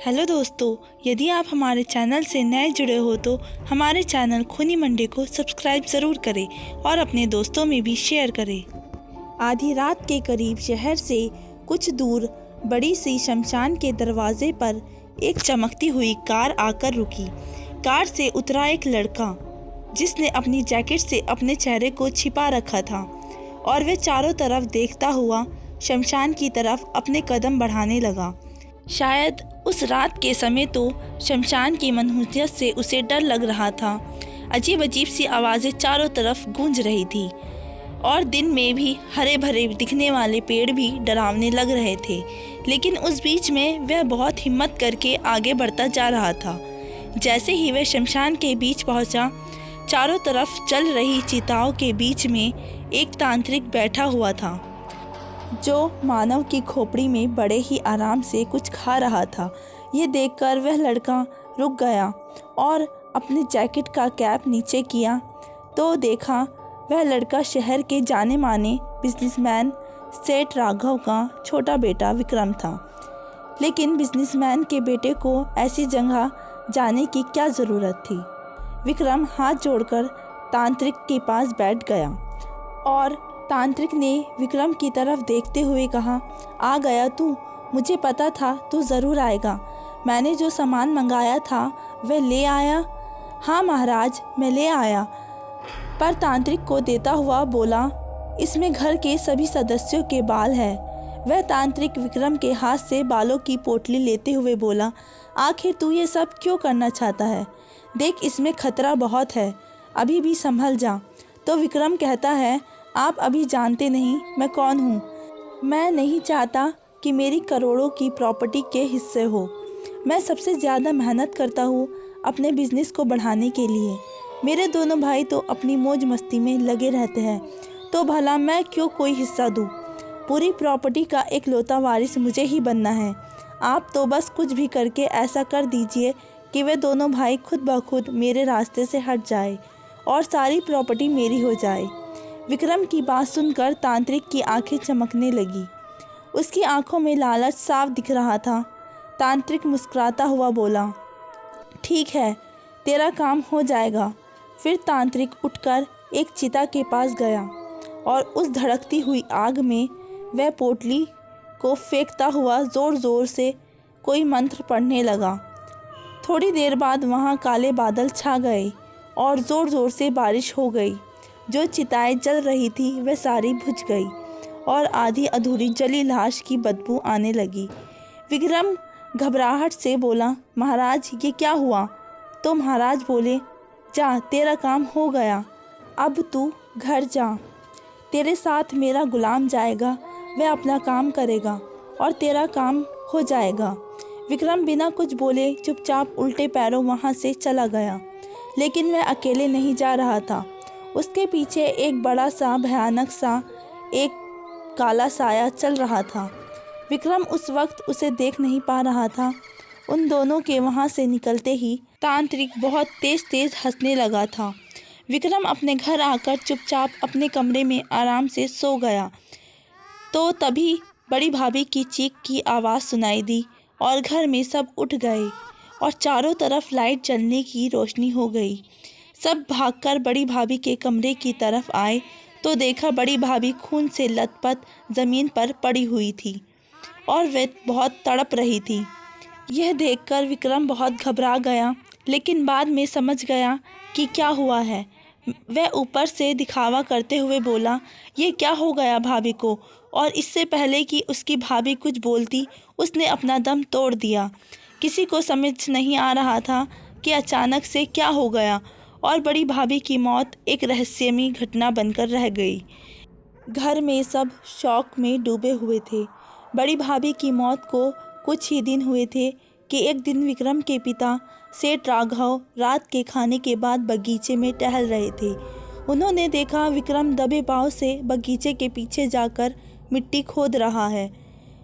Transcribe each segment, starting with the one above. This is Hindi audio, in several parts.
हेलो दोस्तों, यदि आप हमारे चैनल से नए जुड़े हो तो हमारे चैनल खूनी मंडे को सब्सक्राइब ज़रूर करें और अपने दोस्तों में भी शेयर करें। आधी रात के करीब शहर से कुछ दूर बड़ी सी शमशान के दरवाजे पर एक चमकती हुई कार आकर रुकी। कार से उतरा एक लड़का जिसने अपनी जैकेट से अपने चेहरे को छिपा रखा था और वह चारों तरफ देखता हुआ शमशान की तरफ अपने कदम बढ़ाने लगा। शायद उस रात के समय तो शमशान की मनहूसियत से उसे डर लग रहा था। अजीब अजीब सी आवाज़ें चारों तरफ गूंज रही थी और दिन में भी हरे भरे दिखने वाले पेड़ भी डरावने लग रहे थे। लेकिन उस बीच में वह बहुत हिम्मत करके आगे बढ़ता जा रहा था। जैसे ही वह शमशान के बीच पहुंचा, चारों तरफ जल रही चिताओं के बीच में एक तांत्रिक बैठा हुआ था जो मानव की खोपड़ी में बड़े ही आराम से कुछ खा रहा था। ये देखकर वह लड़का रुक गया और अपने जैकेट का कैप नीचे किया तो देखा वह लड़का शहर के जाने माने बिजनेसमैन सेठ राघव का छोटा बेटा विक्रम था। लेकिन बिजनेसमैन के बेटे को ऐसी जगह जाने की क्या ज़रूरत थी। विक्रम हाथ जोड़कर तांत्रिक के पास बैठ गया और तांत्रिक ने विक्रम की तरफ देखते हुए कहा, आ गया तू, मुझे पता था तू ज़रूर आएगा। मैंने जो सामान मंगाया था वह ले आया? हाँ महाराज, मैं ले आया। पर तांत्रिक को देता हुआ बोला, इसमें घर के सभी सदस्यों के बाल हैं। वह तांत्रिक विक्रम के हाथ से बालों की पोटली लेते हुए बोला, आखिर तू ये सब क्यों करना चाहता है? देख, इसमें खतरा बहुत है, अभी भी संभल जा। तो विक्रम कहता है, आप अभी जानते नहीं मैं कौन हूँ। मैं नहीं चाहता कि मेरी करोड़ों की प्रॉपर्टी के हिस्से हो। मैं सबसे ज़्यादा मेहनत करता हूँ अपने बिजनेस को बढ़ाने के लिए। मेरे दोनों भाई तो अपनी मौज मस्ती में लगे रहते हैं, तो भला मैं क्यों कोई हिस्सा दूँ? पूरी प्रॉपर्टी का एक लौता वारिस मुझे ही बनना है। आप तो बस कुछ भी करके ऐसा कर दीजिए कि वे दोनों भाई खुद ब खुद मेरे रास्ते से हट जाए और सारी प्रॉपर्टी मेरी हो जाए। विक्रम की बात सुनकर तांत्रिक की आंखें चमकने लगी। उसकी आंखों में लालच साफ दिख रहा था। तांत्रिक मुस्कुराता हुआ बोला, ठीक है, तेरा काम हो जाएगा। फिर तांत्रिक उठकर एक चिता के पास गया और उस धड़कती हुई आग में वह पोटली को फेंकता हुआ ज़ोर ज़ोर से कोई मंत्र पढ़ने लगा। थोड़ी देर बाद वहाँ काले बादल छा गए और ज़ोर ज़ोर से बारिश हो गई। जो चिताएं जल रही थी वह सारी बुझ गई और आधी अधूरी जली लाश की बदबू आने लगी। विक्रम घबराहट से बोला, महाराज ये क्या हुआ? तो महाराज बोले, जा, तेरा काम हो गया, अब तू घर जा। तेरे साथ मेरा गुलाम जाएगा, वह अपना काम करेगा और तेरा काम हो जाएगा। विक्रम बिना कुछ बोले चुपचाप उल्टे पैरों वहाँ से चला गया। लेकिन वह अकेले नहीं जा रहा था। उसके पीछे एक बड़ा सा भयानक सा एक काला साया चल रहा था। विक्रम उस वक्त उसे देख नहीं पा रहा था। उन दोनों के वहाँ से निकलते ही तांत्रिक बहुत तेज़ तेज़ हंसने लगा था। विक्रम अपने घर आकर चुपचाप अपने कमरे में आराम से सो गया तो तभी बड़ी भाभी की चीख की आवाज़ सुनाई दी और घर में सब उठ गए और चारों तरफ लाइट जलने की रोशनी हो गई। सब भागकर बड़ी भाभी के कमरे की तरफ आए तो देखा बड़ी भाभी खून से लथपथ ज़मीन पर पड़ी हुई थी और वह बहुत तड़प रही थी। यह देखकर विक्रम बहुत घबरा गया, लेकिन बाद में समझ गया कि क्या हुआ है। वह ऊपर से दिखावा करते हुए बोला, ये क्या हो गया भाभी को? और इससे पहले कि उसकी भाभी कुछ बोलती उसने अपना दम तोड़ दिया। किसी को समझ नहीं आ रहा था कि अचानक से क्या हो गया और बड़ी भाभी की मौत एक रहस्यमयी घटना बनकर रह गई। घर में सब शौक में डूबे हुए थे। बड़ी भाभी की मौत को कुछ ही दिन हुए थे कि एक दिन विक्रम के पिता सेठ राघव रात के खाने के बाद बगीचे में टहल रहे थे। उन्होंने देखा विक्रम दबे पांव से बगीचे के पीछे जाकर मिट्टी खोद रहा है।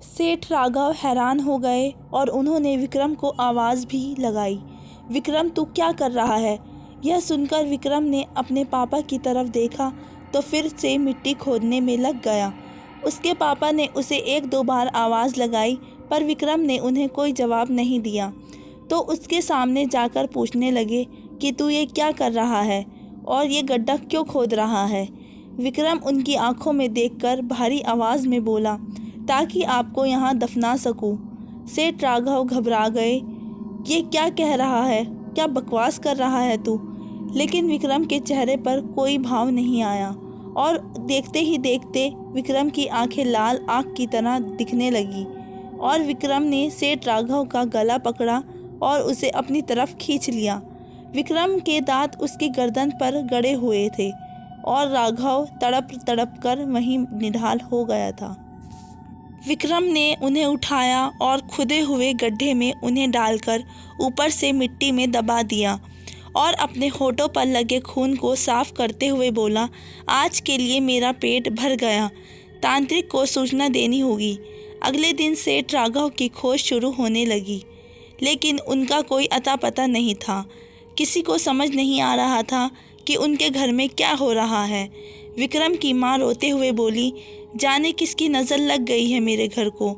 सेठ राघव हैरान हो गए और उन्होंने विक्रम को आवाज़ भी लगाई, विक्रम तू क्या कर रहा है? यह सुनकर विक्रम ने अपने पापा की तरफ देखा तो फिर से मिट्टी खोदने में लग गया। उसके पापा ने उसे एक दो बार आवाज़ लगाई पर विक्रम ने उन्हें कोई जवाब नहीं दिया, तो उसके सामने जाकर पूछने लगे कि तू ये क्या कर रहा है और ये गड्ढा क्यों खोद रहा है। विक्रम उनकी आंखों में देखकर भारी आवाज़ में बोला, ताकि आपको यहाँ दफना सकूं। सेठ राघव घबरा गए। ये क्या कह रहा है, क्या बकवास कर रहा है तू? लेकिन विक्रम के चेहरे पर कोई भाव नहीं आया और देखते ही देखते विक्रम की आंखें लाल आग की तरह दिखने लगी और विक्रम ने सेठ राघव का गला पकड़ा और उसे अपनी तरफ खींच लिया। विक्रम के दांत उसकी गर्दन पर गड़े हुए थे और राघव तड़प तड़प कर वहीं निढाल हो गया था। विक्रम ने उन्हें उठाया और खुदे हुए गड्ढे में उन्हें डालकर ऊपर से मिट्टी में दबा दिया और अपने होठों पर लगे खून को साफ करते हुए बोला, आज के लिए मेरा पेट भर गया। तांत्रिक को सूचना देनी होगी। अगले दिन सेठ राघव की खोज शुरू होने लगी, लेकिन उनका कोई अता पता नहीं था। किसी को समझ नहीं आ रहा था कि उनके घर में क्या हो रहा है। विक्रम की माँ रोते हुए बोली, जाने किसकी नज़र लग गई है मेरे घर को।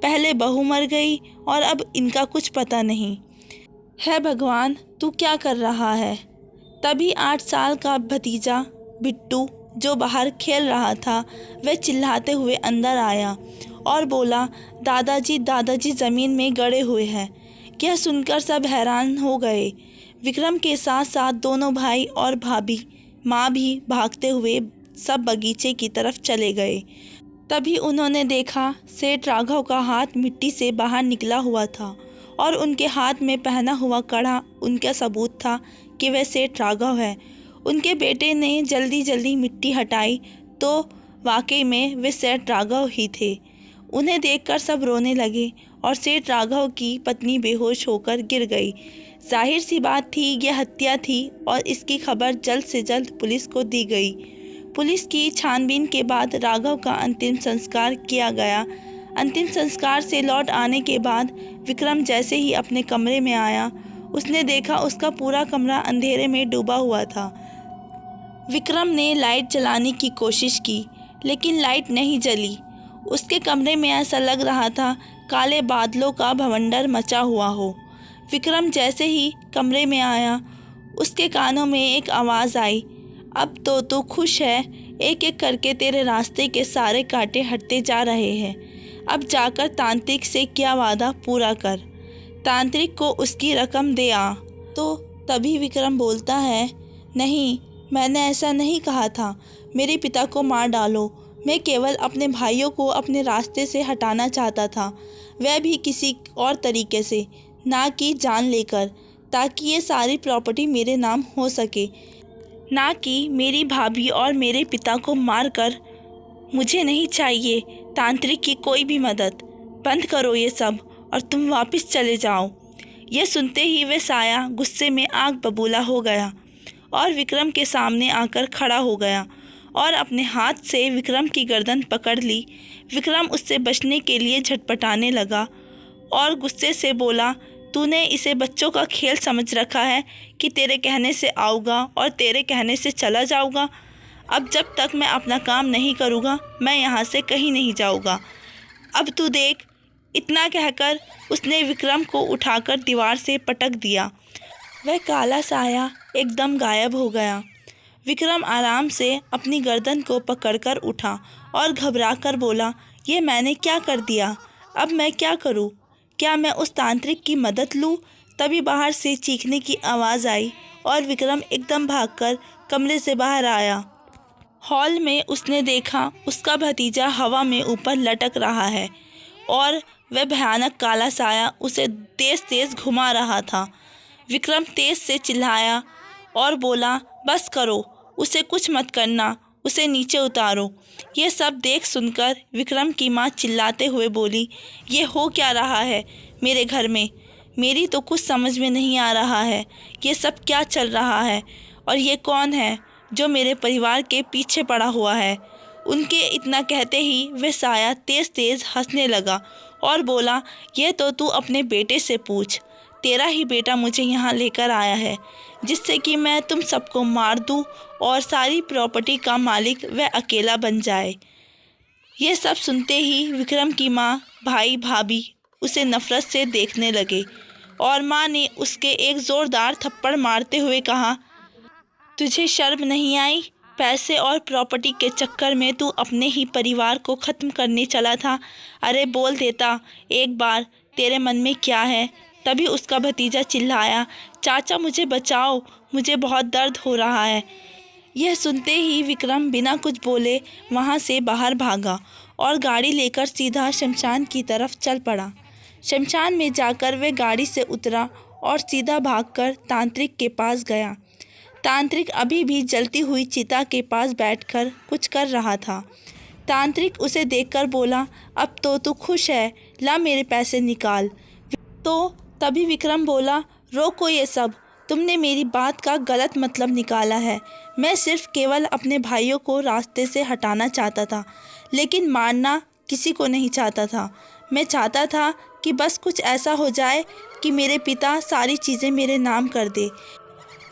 पहले बहू मर गई और अब इनका कुछ पता नहीं है। भगवान, तू क्या कर रहा है? तभी 8 साल का भतीजा बिट्टू, जो बाहर खेल रहा था, वह चिल्लाते हुए अंदर आया और बोला, दादाजी ज़मीन में गड़े हुए हैं। यह सुनकर सब हैरान हो गए। विक्रम के साथ साथ दोनों भाई और भाभी माँ भी भागते हुए सब बगीचे की तरफ चले गए। तभी उन्होंने देखा सेठ राघव का हाथ मिट्टी से बाहर निकला हुआ था और उनके हाथ में पहना हुआ कड़ा उनका सबूत था कि वह सेठ राघव है। उनके बेटे ने जल्दी जल्दी मिट्टी हटाई तो वाकई में वे सेठ राघव ही थे। उन्हें देखकर सब रोने लगे और सेठ राघव की पत्नी बेहोश होकर गिर गई। जाहिर सी बात थी, यह हत्या थी और इसकी खबर जल्द से जल्द पुलिस को दी गई। पुलिस की छानबीन के बाद राघव का अंतिम संस्कार किया गया। अंतिम संस्कार से लौट आने के बाद विक्रम जैसे ही अपने कमरे में आया, उसने देखा उसका पूरा कमरा अंधेरे में डूबा हुआ था। विक्रम ने लाइट जलाने की कोशिश की, लेकिन लाइट नहीं जली। उसके कमरे में ऐसा लग रहा था काले बादलों का भवंडर मचा हुआ हो। विक्रम जैसे ही कमरे में आया, उसके कानों में एक आवाज़ आई, अब तो तू खुश है, एक एक करके तेरे रास्ते के सारे कांटे हटते जा रहे हैं। अब जाकर तांत्रिक से क्या वादा पूरा कर, तांत्रिक को उसकी रकम दे आ। तो तभी विक्रम बोलता है, नहीं, मैंने ऐसा नहीं कहा था। मेरे पिता को मार डालो। मैं केवल अपने भाइयों को अपने रास्ते से हटाना चाहता था, वह भी किसी और तरीके से, ना कि जान लेकर, ताकि ये सारी प्रॉपर्टी मेरे नाम हो सके, ना कि मेरी भाभी और मेरे पिता को मारकर। मुझे नहीं चाहिए तांत्रिक की कोई भी मदद। बंद करो ये सब और तुम वापस चले जाओ। यह सुनते ही वह साया गुस्से में आग बबूला हो गया और विक्रम के सामने आकर खड़ा हो गया और अपने हाथ से विक्रम की गर्दन पकड़ ली। विक्रम उससे बचने के लिए झटपटाने लगा और गुस्से से बोला, तूने इसे बच्चों का खेल समझ रखा है कि तेरे कहने से आऊँगा और तेरे कहने से चला जाऊँगा। अब जब तक मैं अपना काम नहीं करूँगा, मैं यहाँ से कहीं नहीं जाऊँगा। अब तू देख। इतना कहकर उसने विक्रम को उठाकर दीवार से पटक दिया। वह काला साया एकदम गायब हो गया। विक्रम आराम से अपनी गर्दन को पकड़कर उठा और घबराकर बोला, ये मैंने क्या कर दिया? अब मैं क्या करूं? क्या मैं उस तांत्रिक की मदद लूं? तभी बाहर से चीखने की आवाज़ आई और विक्रम एकदम भागकर कमरे से बाहर आया। हॉल में उसने देखा उसका भतीजा हवा में ऊपर लटक रहा है और वह भयानक काला साया उसे तेज़ तेज़ घुमा रहा था। विक्रम तेज़ से चिल्लाया और बोला, बस करो, उसे कुछ मत करना, उसे नीचे उतारो। ये सब देख सुनकर विक्रम की माँ चिल्लाते हुए बोली, ये हो क्या रहा है मेरे घर में? मेरी तो कुछ समझ में नहीं आ रहा है, ये सब क्या चल रहा है और ये कौन है जो मेरे परिवार के पीछे पड़ा हुआ है? उनके इतना कहते ही वह साया तेज़ तेज़ हंसने लगा और बोला, ये तो तू अपने बेटे से पूछ। तेरा ही बेटा मुझे यहाँ लेकर आया है जिससे कि मैं तुम सबको मार दूँ और सारी प्रॉपर्टी का मालिक वह अकेला बन जाए। ये सब सुनते ही विक्रम की माँ, भाई, भाभी उसे नफ़रत से देखने लगे और माँ ने उसके एक ज़ोरदार थप्पड़ मारते हुए कहा, तुझे शर्म नहीं आई? पैसे और प्रॉपर्टी के चक्कर में तू अपने ही परिवार को ख़त्म करने चला था। अरे बोल देता एक बार, तेरे मन में क्या है? तभी उसका भतीजा चिल्लाया, चाचा मुझे बचाओ, मुझे बहुत दर्द हो रहा है। यह सुनते ही विक्रम बिना कुछ बोले वहाँ से बाहर भागा और गाड़ी लेकर सीधा शमशान की तरफ चल पड़ा। शमशान में जाकर वह गाड़ी से उतरा और सीधा भागकर तांत्रिक के पास गया। तांत्रिक अभी भी जलती हुई चिता के पास बैठकर कुछ कर रहा था। तांत्रिक उसे देखकर बोला, अब तो तू खुश है, ला मेरे पैसे निकाल। तो तभी विक्रम बोला, रोको ये सब, तुमने मेरी बात का गलत मतलब निकाला है। मैं सिर्फ केवल अपने भाइयों को रास्ते से हटाना चाहता था, लेकिन मारना किसी को नहीं चाहता था। मैं चाहता था कि बस कुछ ऐसा हो जाए कि मेरे पिता सारी चीज़ें मेरे नाम कर दे,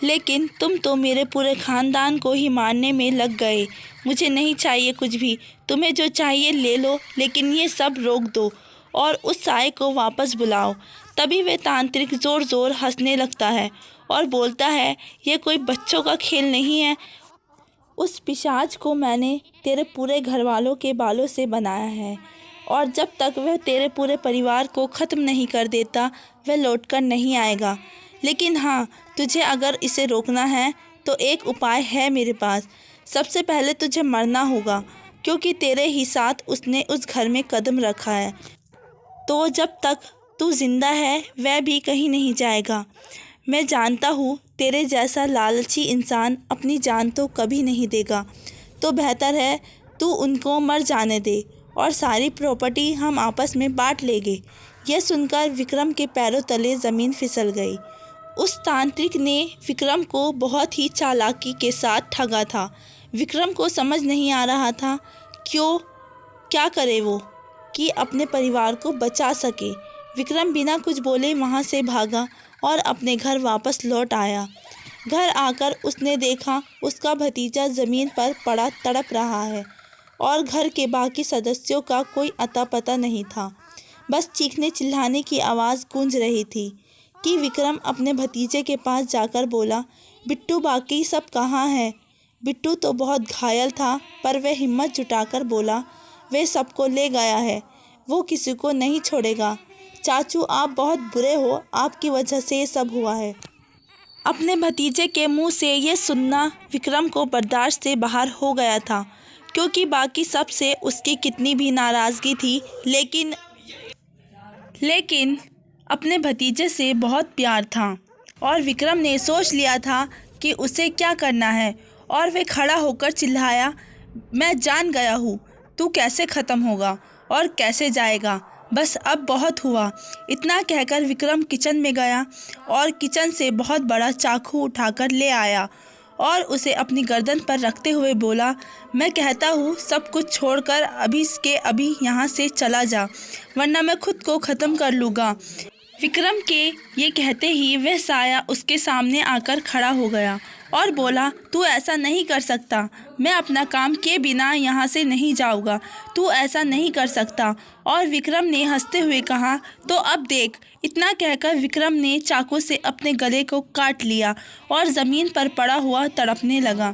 लेकिन तुम तो मेरे पूरे ख़ानदान को ही मारने में लग गए। मुझे नहीं चाहिए कुछ भी, तुम्हें जो चाहिए ले लो, लेकिन ये सब रोक दो और उस साए को वापस बुलाओ। तभी वह तांत्रिक ज़ोर ज़ोर हंसने लगता है और बोलता है, ये कोई बच्चों का खेल नहीं है। उस पिशाच को मैंने तेरे पूरे घर वालों के बालों से बनाया है और जब तक वह तेरे पूरे परिवार को ख़त्म नहीं कर देता, वह लौटकर नहीं आएगा। लेकिन हाँ, तुझे अगर इसे रोकना है तो एक उपाय है मेरे पास। सबसे पहले तुझे मरना होगा, क्योंकि तेरे ही साथ उसने उस घर में कदम रखा है। तो जब तक तू जिंदा है वह भी कहीं नहीं जाएगा। मैं जानता हूँ तेरे जैसा लालची इंसान अपनी जान तो कभी नहीं देगा, तो बेहतर है तू उनको मर जाने दे और सारी प्रॉपर्टी हम आपस में बांट लेंगे। यह सुनकर विक्रम के पैरों तले ज़मीन फिसल गई। उस तांत्रिक ने विक्रम को बहुत ही चालाकी के साथ ठगा था। विक्रम को समझ नहीं आ रहा था क्या करे वो कि अपने परिवार को बचा सके। विक्रम बिना कुछ बोले वहाँ से भागा और अपने घर वापस लौट आया। घर आकर उसने देखा उसका भतीजा ज़मीन पर पड़ा तड़प रहा है और घर के बाकी सदस्यों का कोई अता पता नहीं था। बस चीखने चिल्लाने की आवाज़ गूंज रही थी कि विक्रम अपने भतीजे के पास जाकर बोला, बिट्टू बाकी सब कहाँ हैं? बिट्टू तो बहुत घायल था, पर वह हिम्मत जुटाकर बोला, वे सबको ले गया है, वो किसी को नहीं छोड़ेगा। चाचू आप बहुत बुरे हो, आपकी वजह से ये सब हुआ है। अपने भतीजे के मुंह से ये सुनना विक्रम को बर्दाश्त से बाहर हो गया था, क्योंकि बाकी सब से उसकी कितनी भी नाराज़गी थी, लेकिन अपने भतीजे से बहुत प्यार था और विक्रम ने सोच लिया था कि उसे क्या करना है और वह खड़ा होकर चिल्लाया, मैं जान गया हूँ तू कैसे ख़त्म होगा और कैसे जाएगा, बस अब बहुत हुआ। इतना कहकर विक्रम किचन में गया और किचन से बहुत बड़ा चाकू उठाकर ले आया और उसे अपनी गर्दन पर रखते हुए बोला, मैं कहता हूँ सब कुछ छोड़कर अभी के अभी यहाँ से चला जा, वरना मैं खुद को ख़त्म कर लूँगा। विक्रम के ये कहते ही वह साया उसके सामने आकर खड़ा हो गया और बोला, तू ऐसा नहीं कर सकता, मैं अपना काम किए बिना यहाँ से नहीं जाऊँगा, तू ऐसा नहीं कर सकता। और विक्रम ने हंसते हुए कहा, तो अब देख। इतना कहकर विक्रम ने चाकू से अपने गले को काट लिया और ज़मीन पर पड़ा हुआ तड़पने लगा।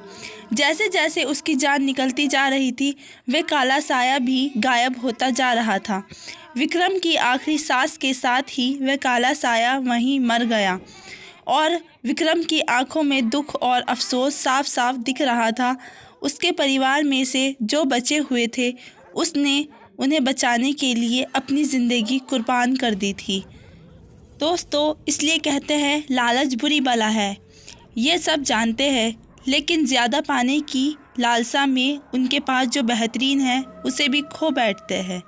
जैसे जैसे उसकी जान निकलती जा रही थी, वह काला साया भी गायब होता जा रहा था। विक्रम की आखिरी सांस के साथ ही वह काला साया वहीं मर गया और विक्रम की आंखों में दुख और अफसोस साफ साफ दिख रहा था। उसके परिवार में से जो बचे हुए थे, उसने उन्हें बचाने के लिए अपनी ज़िंदगी कुर्बान कर दी थी। दोस्तों, इसलिए कहते हैं लालच बुरी बला है। ये सब जानते हैं, लेकिन ज़्यादा पाने की लालसा में उनके पास जो बेहतरीन है उसे भी खो बैठते हैं।